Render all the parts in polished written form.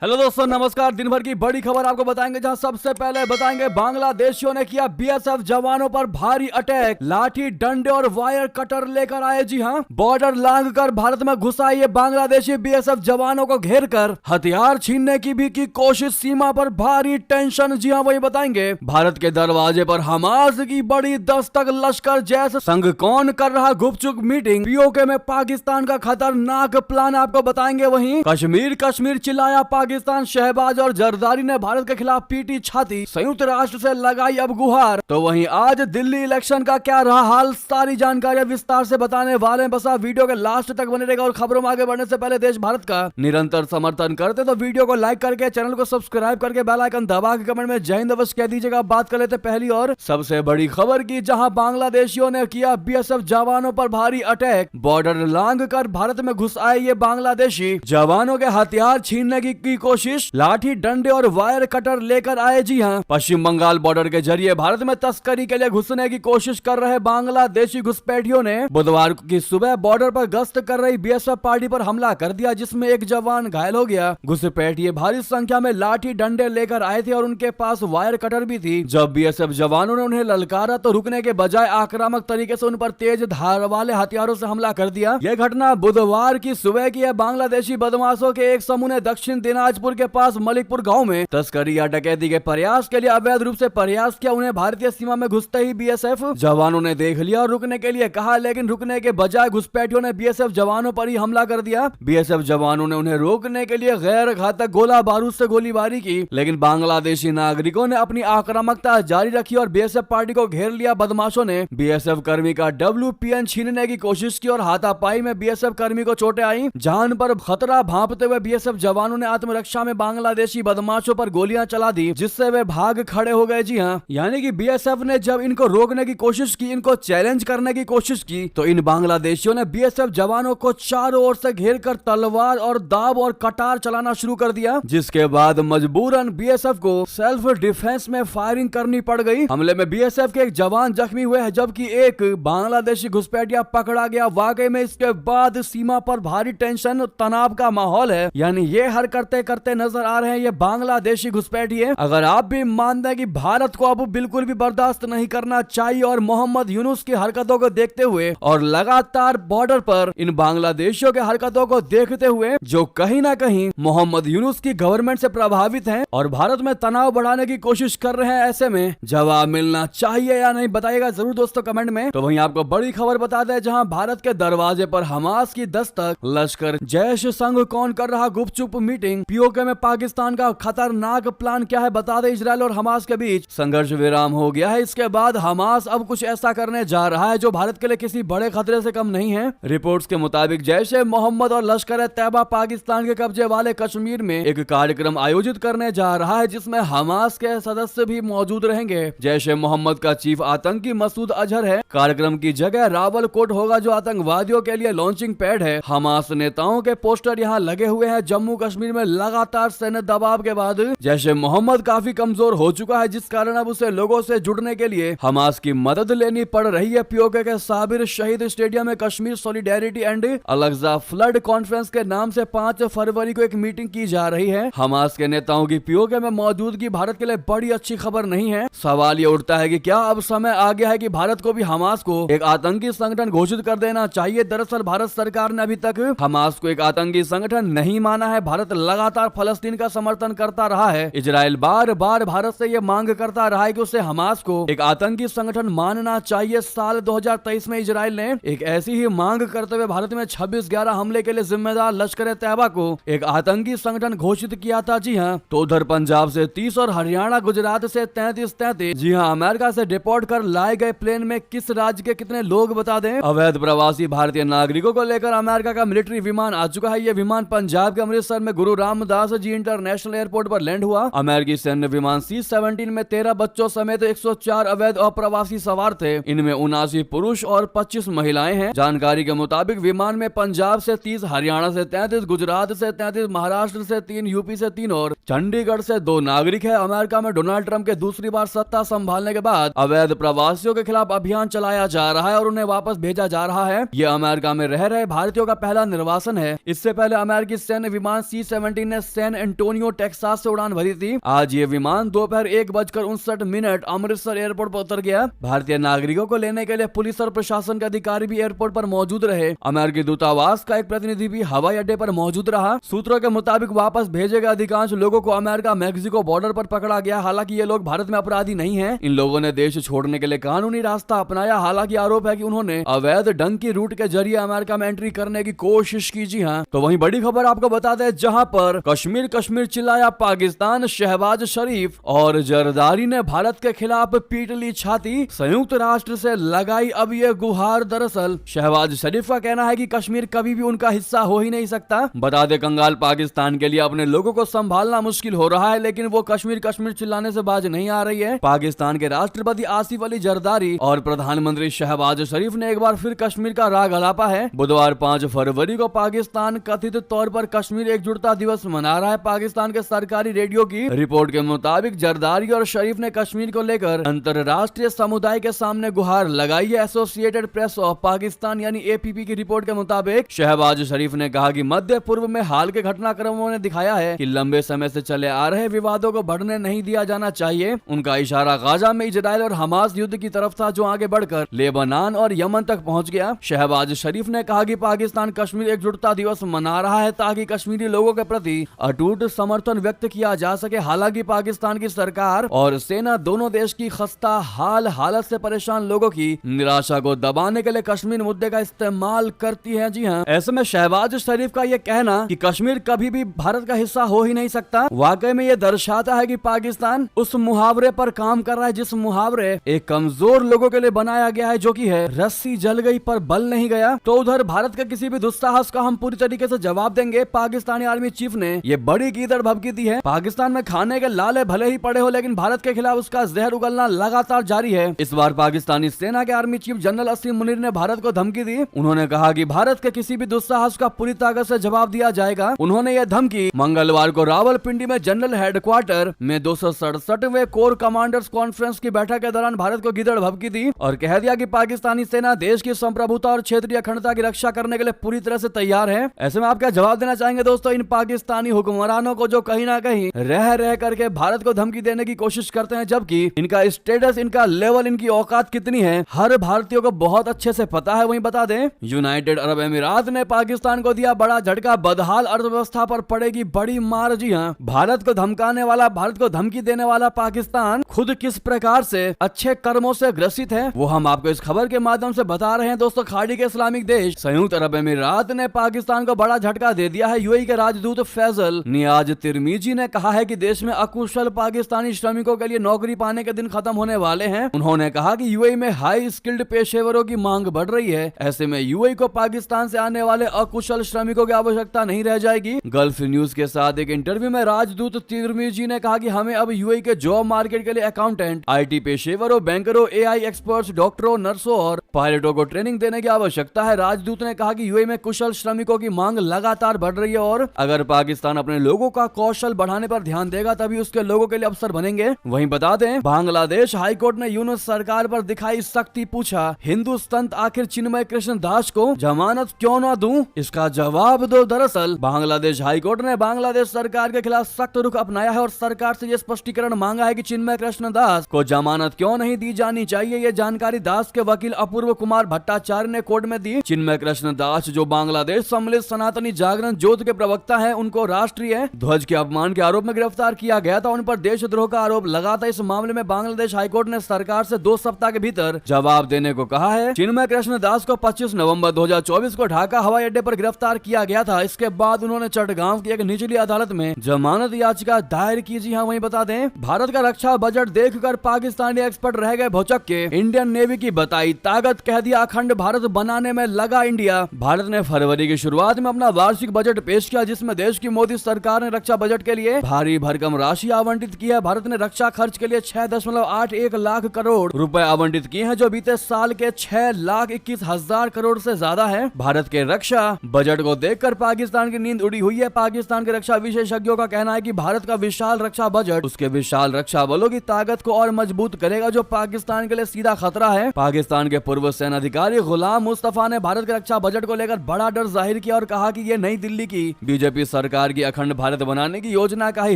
Hello दोस्तों, नमस्कार। दिन भर की बड़ी खबर आपको बताएंगे, जहां सबसे पहले बताएंगे बांग्लादेशियों ने किया बीएसएफ जवानों पर भारी अटैक। लाठी, डंडे और वायर कटर लेकर आए। जी हां, बॉर्डर लांघकर भारत में घुस आए ये बांग्लादेशी बीएसएफ जवानों को घेर कर हथियार छीनने की भी की कोशिश। सीमा पर भारी टेंशन। जी हां, वही बताएंगे। भारत के दरवाजे पर हमास की बड़ी दस्तक। लश्कर जैसे संघ कौन कर रहा गुपचुप मीटिंग। पीओके में पाकिस्तान का खतरनाक प्लान आपको बताएंगे। वहीं कश्मीर चिल्लाया पाकिस्तान। शहबाज और जरदारी ने भारत के खिलाफ पीटी छाती। संयुक्त राष्ट्र से लगाई अब गुहार। तो वहीं आज दिल्ली इलेक्शन का क्या रहा हाल, सारी जानकारियां विस्तार से बताने वाले हैं। बस आप वीडियो के लास्ट तक बने रहेगा। और खबरों में आगे बढ़ने से पहले देश भारत का निरंतर समर्थन करते तो वीडियो को लाइक करके, चैनल को सब्सक्राइब करके, बेल आइकन दबा के कमेंट में जय हिंद अवश्य कह दीजिएगा। बात कर लेते पहली और सबसे बड़ी खबर की, जहां बांग्लादेशियों ने किया बीएसएफ जवानों पर भारी अटैक। बॉर्डर लांघ कर भारत में घुस आए ये बांग्लादेशी जवानों के हथियार छीनने की कोशिश। लाठी, डंडे और वायर कटर लेकर आए। जी हां, पश्चिम बंगाल बॉर्डर के जरिए भारत में तस्करी के लिए घुसने की कोशिश कर रहे बांग्लादेशी घुसपैठियों ने बुधवार की सुबह बॉर्डर पर गश्त कर रही बीएसएफ पार्टी पर हमला कर दिया, जिसमें एक जवान घायल हो गया। घुसपैठिए भारी संख्या में लाठी, डंडे लेकर आए थे और उनके पास वायर कटर भी थी। जब बीएसएफ जवानों ने उन्हें ललकारा तो रुकने के बजाय आक्रामक तरीके से उन पर तेज धार वाले हथियारों से हमला कर दिया। यह घटना बुधवार की सुबह की है। बांग्लादेशी बदमाशों के एक समूह ने दक्षिण दिनाजपुर के पास मलिकपुर गांव में तस्करी या डकैती के प्रयास के लिए अवैध रूप से प्रयास किया। उन्हें भारतीय सीमा में घुसते ही बीएसएफ जवानों ने देख लिया और रुकने के लिए कहा, लेकिन रुकने के बजाय घुसपैठियों ने बीएसएफ जवानों पर ही हमला कर दिया। बीएसएफ जवानों ने उन्हें रोकने के लिए गैर घातक गोला बारूद से गोलीबारी की, लेकिन बांग्लादेशी नागरिकों ने अपनी आक्रामकता जारी रखी और बीएसएफ पार्टी को घेर लिया। बदमाशों ने बीएसएफ कर्मी का WPN छीनने की कोशिश की और हाथापाई में बीएसएफ कर्मी को चोटें आई। जान पर खतरा भांपते हुए बीएसएफ जवानों ने आत्मरक्षा में बांग्लादेशी बदमाशों पर गोलियां चला दी, जिससे वे भाग खड़े हो गए। जी हां, यानी कि बीएसएफ ने जब इनको रोकने की कोशिश की, इनको चैलेंज करने की कोशिश की, तो इन बांग्लादेशियों ने बीएसएफ जवानों को चारों ओर से घेर कर तलवार और दाव और कटार चलाना शुरू कर दिया, जिसके बाद मजबूरन बीएसएफ को सेल्फ डिफेंस में फायरिंग करनी पड़ गई। हमले में बीएसएफ के एक जवान जख्मी हुए हैं, जबकि एक बांग्लादेशी घुसपैठिया पकड़ा गया। वाकई में इसके बाद सीमा पर भारी टेंशन, तनाव का माहौल है। यानी ये हरकतें करते नजर आ रहे हैं ये बांग्लादेशी घुसपैठिए। अगर आप भी मानते हैं कि भारत को अब बिल्कुल भी बर्दाश्त नहीं करना चाहिए और मोहम्मद यूनुस की हरकतों को देखते हुए और लगातार बॉर्डर पर इन बांग्लादेशियों के हरकतों को देखते हुए, जो कहीं ना कहीं मोहम्मद यूनुस की गवर्नमेंट से प्रभावित हैं और भारत में तनाव बढ़ाने की कोशिश कर रहे हैं, ऐसे में जवाब मिलना चाहिए या नहीं, बताइएगा जरूर दोस्तों कमेंट में। तो वहीं आपको बड़ी खबर बता दें, जहां भारत के दरवाजे पर हमास की दस्तक। लश्कर जैश संघ कौन कर रहा गुपचुप मीटिंग। पीओके में पाकिस्तान का खतरनाक प्लान क्या है बता दे। इजरायल और हमास के बीच संघर्ष विराम हो गया है। इसके बाद हमास अब कुछ ऐसा करने जा रहा है जो भारत के लिए किसी बड़े खतरे से कम नहीं है। रिपोर्ट्स के मुताबिक जैश ए मोहम्मद और लश्कर तैयबा पाकिस्तान के कब्जे वाले कश्मीर में एक कार्यक्रम आयोजित करने जा रहा है, जिसमें हमास के सदस्य भी मौजूद रहेंगे। जैश ए मोहम्मद का चीफ आतंकी मसूद अजहर है। कार्यक्रम की जगह रावलकोट होगा, जो आतंकवादियों के लिए लॉन्चिंग पैड है। हमास नेताओं के पोस्टर यहाँ लगे हुए हैं। जम्मू कश्मीर में लगातार सैन्य दबाव के बाद जैश ए मोहम्मद काफी कमजोर हो चुका है, जिस कारण अब उसे लोगों से जुड़ने के लिए हमास की मदद लेनी पड़ रही है। पीओके के साबिर शहीद स्टेडियम में Kashmir solidarity and Al Aqsa flood conference के नाम से 5 फरवरी को एक मीटिंग की जा रही है। हमास के नेताओं की पीओके में मौजूदगी भारत के लिए बड़ी अच्छी खबर नहीं है। सवाल ये उठता है कि क्या अब समय आ गया है कि भारत को भी हमास को एक आतंकी संगठन घोषित कर देना चाहिए। दरअसल भारत सरकार ने अभी तक हमास को एक आतंकी संगठन नहीं माना है। भारत लगातार फलस्तीन का समर्थन करता रहा है। इजराइल बार बार भारत से यह मांग करता रहा है कि उसे हमास को एक आतंकी संगठन मानना चाहिए। साल 2023 में इजराइल ने एक ऐसी ही मांग करते हुए भारत में 26/11 हमले के लिए जिम्मेदार लश्कर तैयबा को एक आतंकी संगठन घोषित किया था। जी हां, तो उधर पंजाब से 30 और हरियाणा गुजरात से 33। जी हां, अमेरिका से डिपोर्ट कर लाए गए प्लेन में किस राज्य के कितने लोग बता दें। अवैध प्रवासी भारतीय नागरिकों को लेकर अमेरिका का मिलिट्री विमान आ चुका है। यह विमान पंजाब के अमृतसर में गुरु रामदास जी इंटरनेशनल एयरपोर्ट पर लैंड हुआ। अमेरिकी सैन्य विमान C-17 में 13 बच्चों समेत 104 अवैध अप्रवासी सवार थे। इनमें 79 पुरुष और 25 महिलाएं हैं। जानकारी के मुताबिक विमान में पंजाब से 30, हरियाणा से 33, गुजरात से 33, महाराष्ट्र से 3, यूपी से 3 और चंडीगढ़ से 2 नागरिक है। अमेरिका में डोनाल्ड ट्रंप के दूसरी बार सत्ता संभालने के बाद अवैध प्रवासियों के खिलाफ अभियान चलाया जा रहा है और उन्हें वापस भेजा जा रहा है। यह अमेरिका में रह रहे भारतीयों का पहला निर्वासन है। इससे पहले अमेरिकी सैन्य विमान C-17 ने सैन एंटोनियो टेक्सास से उड़ान भरी थी। आज ये विमान दोपहर 1:59 अमृतसर एयरपोर्ट पर उतर गया। भारतीय नागरिकों को लेने के लिए पुलिस और प्रशासन के अधिकारी भी एयरपोर्ट पर मौजूद रहे। अमेरिकी दूतावास का एक प्रतिनिधि भी हवाई अड्डे पर मौजूद रहा। सूत्रों के मुताबिक वापस भेजे गए अधिकांश लोगों को अमेरिका मैक्सिको बॉर्डर पर पकड़ा गया। हालांकि ये लोग भारत में अपराधी नहीं हैं। इन लोगों ने देश छोड़ने के लिए कानूनी रास्ता अपनाया। हालांकि आरोप है कि उन्होंने अवैध ढंग की रूट के जरिए अमेरिका में एंट्री करने की कोशिश की। जी हाँ, तो वहीं बड़ी खबर आपको बता दें, जहां पर कश्मीर कश्मीर चिल्लाया पाकिस्तान, शहबाज शरीफ और जरदारी ने भारत के खिलाफ पीट ली छाती। संयुक्त राष्ट्र से लगाई अब ये गुहार। दरअसल शहबाज शरीफ का कहना है कि कश्मीर कभी भी उनका हिस्सा हो ही नहीं सकता। बता दें, कंगाल पाकिस्तान के लिए अपने लोगों को संभालना मुश्किल हो रहा है, लेकिन वो कश्मीर कश्मीर चिल्लाने से बाज नहीं आ रही है। पाकिस्तान के राष्ट्रपति आसिफ अली जरदारी और प्रधानमंत्री शहबाज शरीफ ने एक बार फिर कश्मीर का राग अलापा है। बुधवार 5 फरवरी को पाकिस्तान कथित तौर पर कश्मीर एकजुटता दिवस मना रहा है। पाकिस्तान के सरकारी रेडियो की रिपोर्ट के मुताबिक जरदारी और शरीफ ने कश्मीर को लेकर अंतरराष्ट्रीय समुदाय के सामने गुहार लगाई है। एसोसिएटेड प्रेस ऑफ पाकिस्तान यानी एपीपी की रिपोर्ट के मुताबिक शहबाज शरीफ ने कहा कि मध्य पूर्व में हाल के घटनाक्रमों ने दिखाया है कि लंबे समय से चले आ रहे विवादों को बढ़ने नहीं दिया जाना चाहिए। उनका इशारा गाजा में इजराइल और हमास युद्ध की तरफ था, जो आगे बढ़कर लेबनान और यमन तक पहुंच गया। शहबाज शरीफ ने कहा कि पाकिस्तान कश्मीर एकजुटता दिवस मना रहा है ताकि कश्मीरी लोगों के प्रति अटूट समर्थन व्यक्त किया जा सके। हालांकि पाकिस्तान की सरकार और सेना दोनों देश की खस्ता हाल हालत से परेशान लोगों की निराशा को दबाने के लिए कश्मीर मुद्दे का इस्तेमाल करती है। जी हाँ, ऐसे में शहबाज शरीफ का यह कहना कि कश्मीर कभी भी भारत का हिस्सा हो ही नहीं सकता, वाकई में यह दर्शाता है कि पाकिस्तान उस मुहावरे पर काम कर रहा है जिस मुहावरे एक कमजोर लोगों के लिए बनाया गया है, जो कि है रस्सी जल गई पर बल नहीं गया। तो उधर भारत के किसी भी दुस्साहस का हम पूरी तरीके से जवाब देंगे। पाकिस्तानी आर्मी चीफ ने ये बड़ी कीदड़ भभकी दी है। पाकिस्तान में खाने के लाले भले ही पड़े हो, लेकिन भारत के खिलाफ उसका जहर उगलना लगातार जारी है। इस बार पाकिस्तानी सेना के आर्मी चीफ जनरल असीम मुनीर ने भारत को धमकी दी। उन्होंने कहा कि भारत के किसी भी दुस्साहस का पूरी ताकत से जवाब दिया जाएगा। उन्होंने यह धमकी मंगलवार को रावलपिंडी में जनरल हेडक्वार्टर में 267वें कोर कमांडर्स कॉन्फ्रेंस की बैठक के दौरान भारत को गिदड़ भभकी दी और कह दिया कि पाकिस्तानी सेना देश की संप्रभुता और क्षेत्रीय अखंडता की रक्षा करने के लिए पूरी तरह से तैयार है। ऐसे में आप क्या जवाब देना चाहेंगे दोस्तों इन पाकिस्तानी हुक्मरानों को, जो कहीं ना कहीं रह करके भारत को धमकी देने की कोशिश करते हैं, जबकि इनका स्टेटस, इनका लेवल, इनकी औकात कितनी है हर भारतीय को बहुत अच्छे से पता है। वहीं बता दें, यूनाइटेड अरब अमीरात ने पाकिस्तान को दिया बड़ा झटका। बदहाल अर्थव्यवस्था पर पड़ेगी बड़ी मार। जी हाँ, भारत को धमकाने वाला, भारत को धमकी देने वाला पाकिस्तान खुद किस प्रकार से अच्छे कर्मों से ग्रसित है, वो हम आपको इस खबर के माध्यम से बता रहे हैं। दोस्तों, खाड़ी के इस्लामिक देश संयुक्त अरब अमीरात ने पाकिस्तान को बड़ा झटका दे दिया है। यूएई के राजदूत फैजल नियाज तिरमिजी ने कहा है कि देश में अकुशल पाकिस्तानी श्रमिकों के लिए नौकरी पाने के दिन खत्म होने वाले हैं। उन्होंने कहा कि यूएई में हाई स्किल्ड पेशेवरों की मांग बढ़ रही है। ऐसे में यूएई को पाकिस्तान से आने वाले अकुशल श्रमिकों की आवश्यकता नहीं रह जाएगी। गल्फ न्यूज के साथ एक इंटरव्यू में राजदूत तिरमिजी ने कहा कि हमें अब यूएई के जॉब मार्केट के लिए अकाउंटेंट, आईटी पेशेवरों, बैंकरों, एआई एक्सपर्ट्स, डॉक्टरों, नर्सों और पायलटों को ट्रेनिंग देने की आवश्यकता है। राजदूत ने कहा कि यूएई में कुशल श्रमिकों की मांग लगातार बढ़ रही है और अगर पाकिस्तान अपने लोगों का कौशल बढ़ाने पर ध्यान देगा तभी उसके लोगों के लिए अवसर बनेंगे। वहीं बता दें, बांग्लादेश हाईकोर्ट ने यूनुस सरकार पर दिखाई सख्ती। पूछा, हिंदू संत आखिर चिन्मय कृष्ण दास को जमानत क्यों न दूं, इसका जवाब दो। दरअसल बांग्लादेश हाईकोर्ट ने बांग्लादेश सरकार के खिलाफ सख्त रुख अपनाया है और सरकार से यह स्पष्टीकरण मांगा है कि चिन्मय कृष्ण दास को जमानत क्यों नहीं दी जानी चाहिए। यह जानकारी दास के वकील अपूर्व कुमार भट्टाचार्य ने कोर्ट में दी। चिन्मय कृष्ण दास, जो बांग्लादेश सम्मिलित सनातनी जागरण जोत के प्रवक्ता हैं, उनको राष्ट्रीय ध्वज के अपमान के आरोप में गिरफ्तार किया गया था। उन पर देशद्रोह का आरोप लगा था। इस मामले में बांग्लादेश हाईकोर्ट ने सरकार से 2 सप्ताह के भीतर जवाब देने को कहा है। चिन्मय कृष्ण दास को 25 नवंबर 2024 को ढाका हवाई अड्डे पर गिरफ्तार किया गया था। इसके बाद उन्होंने चटगांव की एक निचली अदालत में जमानत याचिका दायर की। जी हाँ, वहीं बता दें, भारत का रक्षा बजट देखकर पाकिस्तानी एक्सपर्ट रह गए भौचक के। इंडियन नेवी की बताई ताकत, कह दिया अखंड भारत बनाने में लगा इंडिया। भारत ने फरवरी की शुरुआत में अपना वार्षिक बजट पेश किया, जिसमें देश की मोदी सरकार ने रक्षा बजट के लिए भारी भरकम राशि आवंटित की है। भारत ने रक्षा खर्च के लिए 6.81 लाख करोड़ रुपए आवंटित किए हैं, जो बीते साल के 6,21,000 करोड़ से ज्यादा है। भारत के रक्षा बजट को देखकर पाकिस्तान की नींद उड़ी हुई है। पाकिस्तान के रक्षा विशेषज्ञों का कहना है कि भारत का विशाल रक्षा बजट उसके विशाल रक्षा बलों की ताकत को और मजबूत करेगा, जो पाकिस्तान के लिए सीधा खतरा है। पाकिस्तान के पूर्व सेना अधिकारी गुलाम मुस्तफा ने भारत के रक्षा बजट को लेकर बड़ा डर जाहिर किया और कहा कि ये नई दिल्ली की बीजेपी सरकार सरकार की अखंड भारत बनाने की योजना का ही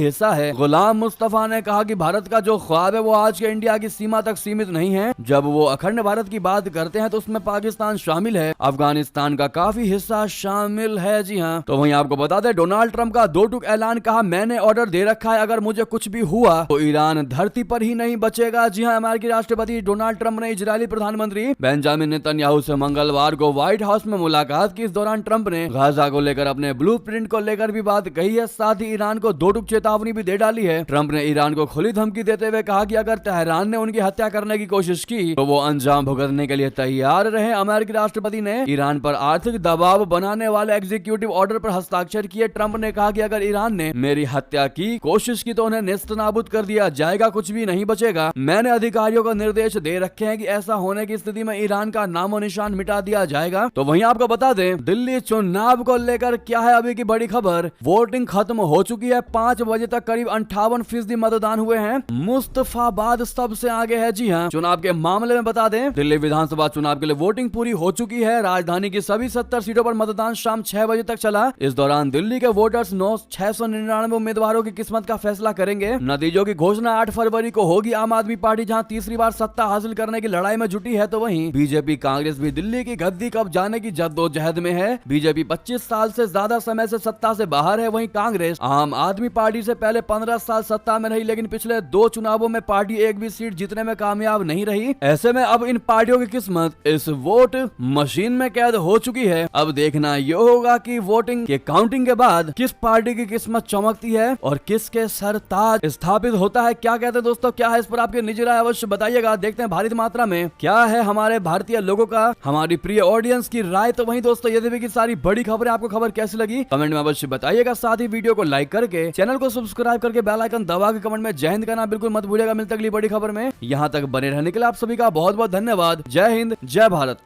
हिस्सा है। गुलाम मुस्तफा ने कहा कि भारत का जो ख्वाब है वो आज के इंडिया की सीमा तक सीमित नहीं है। जब वो अखंड भारत की बात करते हैं तो उसमें पाकिस्तान शामिल है, अफगानिस्तान का काफी हिस्सा शामिल है। जी हाँ, तो वहीं आपको बता दें डोनाल्ड ट्रंप का दो टूक ऐलान, कहा मैंने ऑर्डर दे रखा है अगर मुझे कुछ भी हुआ तो ईरान धरती पर ही नहीं बचेगा। जी हाँ, अमेरिकी राष्ट्रपति डोनाल्ड ट्रंप ने इजरायली प्रधानमंत्री बेंजामिन नेतन्याहू से मंगलवार को व्हाइट हाउस में मुलाकात की। इस दौरान ट्रंप ने गाजा को लेकर अपने ब्लूप्रिंट को लेकर भी बात कही है, साथ ही ईरान को दो टूक चेतावनी भी दे डाली है। ट्रंप ने ईरान को खुली धमकी देते हुए कहा कि अगर तेहरान ने उनकी हत्या करने की कोशिश की तो वो अंजाम भुगतने के लिए तैयार रहे। अमेरिकी राष्ट्रपति ने ईरान पर आर्थिक दबाव बनाने वाले एग्जीक्यूटिव ऑर्डर पर हस्ताक्षर किए। ट्रंप ने कहा कि अगर ईरान ने मेरी हत्या की कोशिश की तो उन्हें नेस्तनाबूद कर दिया जाएगा, कुछ भी नहीं बचेगा। मैंने अधिकारियों को निर्देश दे रखे हैं कि ऐसा होने की स्थिति में ईरान का नामो निशान मिटा दिया जाएगा। तो वहीं आपको बता दें दिल्ली चुनाव को लेकर क्या है अभी की बड़ी खबर। वोटिंग खत्म हो चुकी है, 5 बजे तक करीब 58% मतदान हुए हैं। मुस्तफाबाद सबसे आगे है। जी हाँ, चुनाव के मामले में बता दें दिल्ली विधानसभा चुनाव के लिए वोटिंग पूरी हो चुकी है। राजधानी की सभी 70 सीटों पर मतदान शाम 6 बजे तक चला। इस दौरान दिल्ली के वोटर्स 699 उम्मीदवारों की किस्मत का फैसला करेंगे। नतीजों की घोषणा 8 फरवरी को होगी। आम आदमी पार्टी जहां तीसरी बार सत्ता हासिल करने की लड़ाई में जुटी है तो वहीं बीजेपी कांग्रेस भी दिल्ली की गद्दी कब जाने की जद्दोजहद में है। बीजेपी 25 साल से ज्यादा समय से सत्ता से बाहर है, वहीं कांग्रेस आम आदमी पार्टी से पहले 15 साल सत्ता में रही, लेकिन पिछले 2 चुनावों में पार्टी एक भी सीट जीतने में कामयाब नहीं रही। ऐसे में अब इन पार्टियों की किस्मत इस वोट मशीन में कैद हो चुकी है। अब देखना यह होगा कि वोटिंग के काउंटिंग के बाद किस पार्टी की किस्मत चमकती है और किसके सर ताज स्थापित होता है। क्या कहते हैं दोस्तों, क्या है इस पर आपकी निजी राय अवश्य बताइएगा। देखते हैं भारी मात्रा में क्या है हमारे भारतीय लोगों का, हमारी प्रिय ऑडियंस की राय। तो वहीं दोस्तों ये भी की सारी बड़ी खबरें आपको खबर कैसी लगी कमेंट में अवश्य बताइएगा। साथ ही वीडियो को लाइक करके चैनल को सब्सक्राइब करके बेल आइकन दबा के कमेंट में जय हिंद कहना बिल्कुल मत भूलिएगा। मिलते अगली बड़ी खबर में, यहाँ तक बने रहने के लिए आप सभी का बहुत बहुत धन्यवाद। जय हिंद, जय भारत।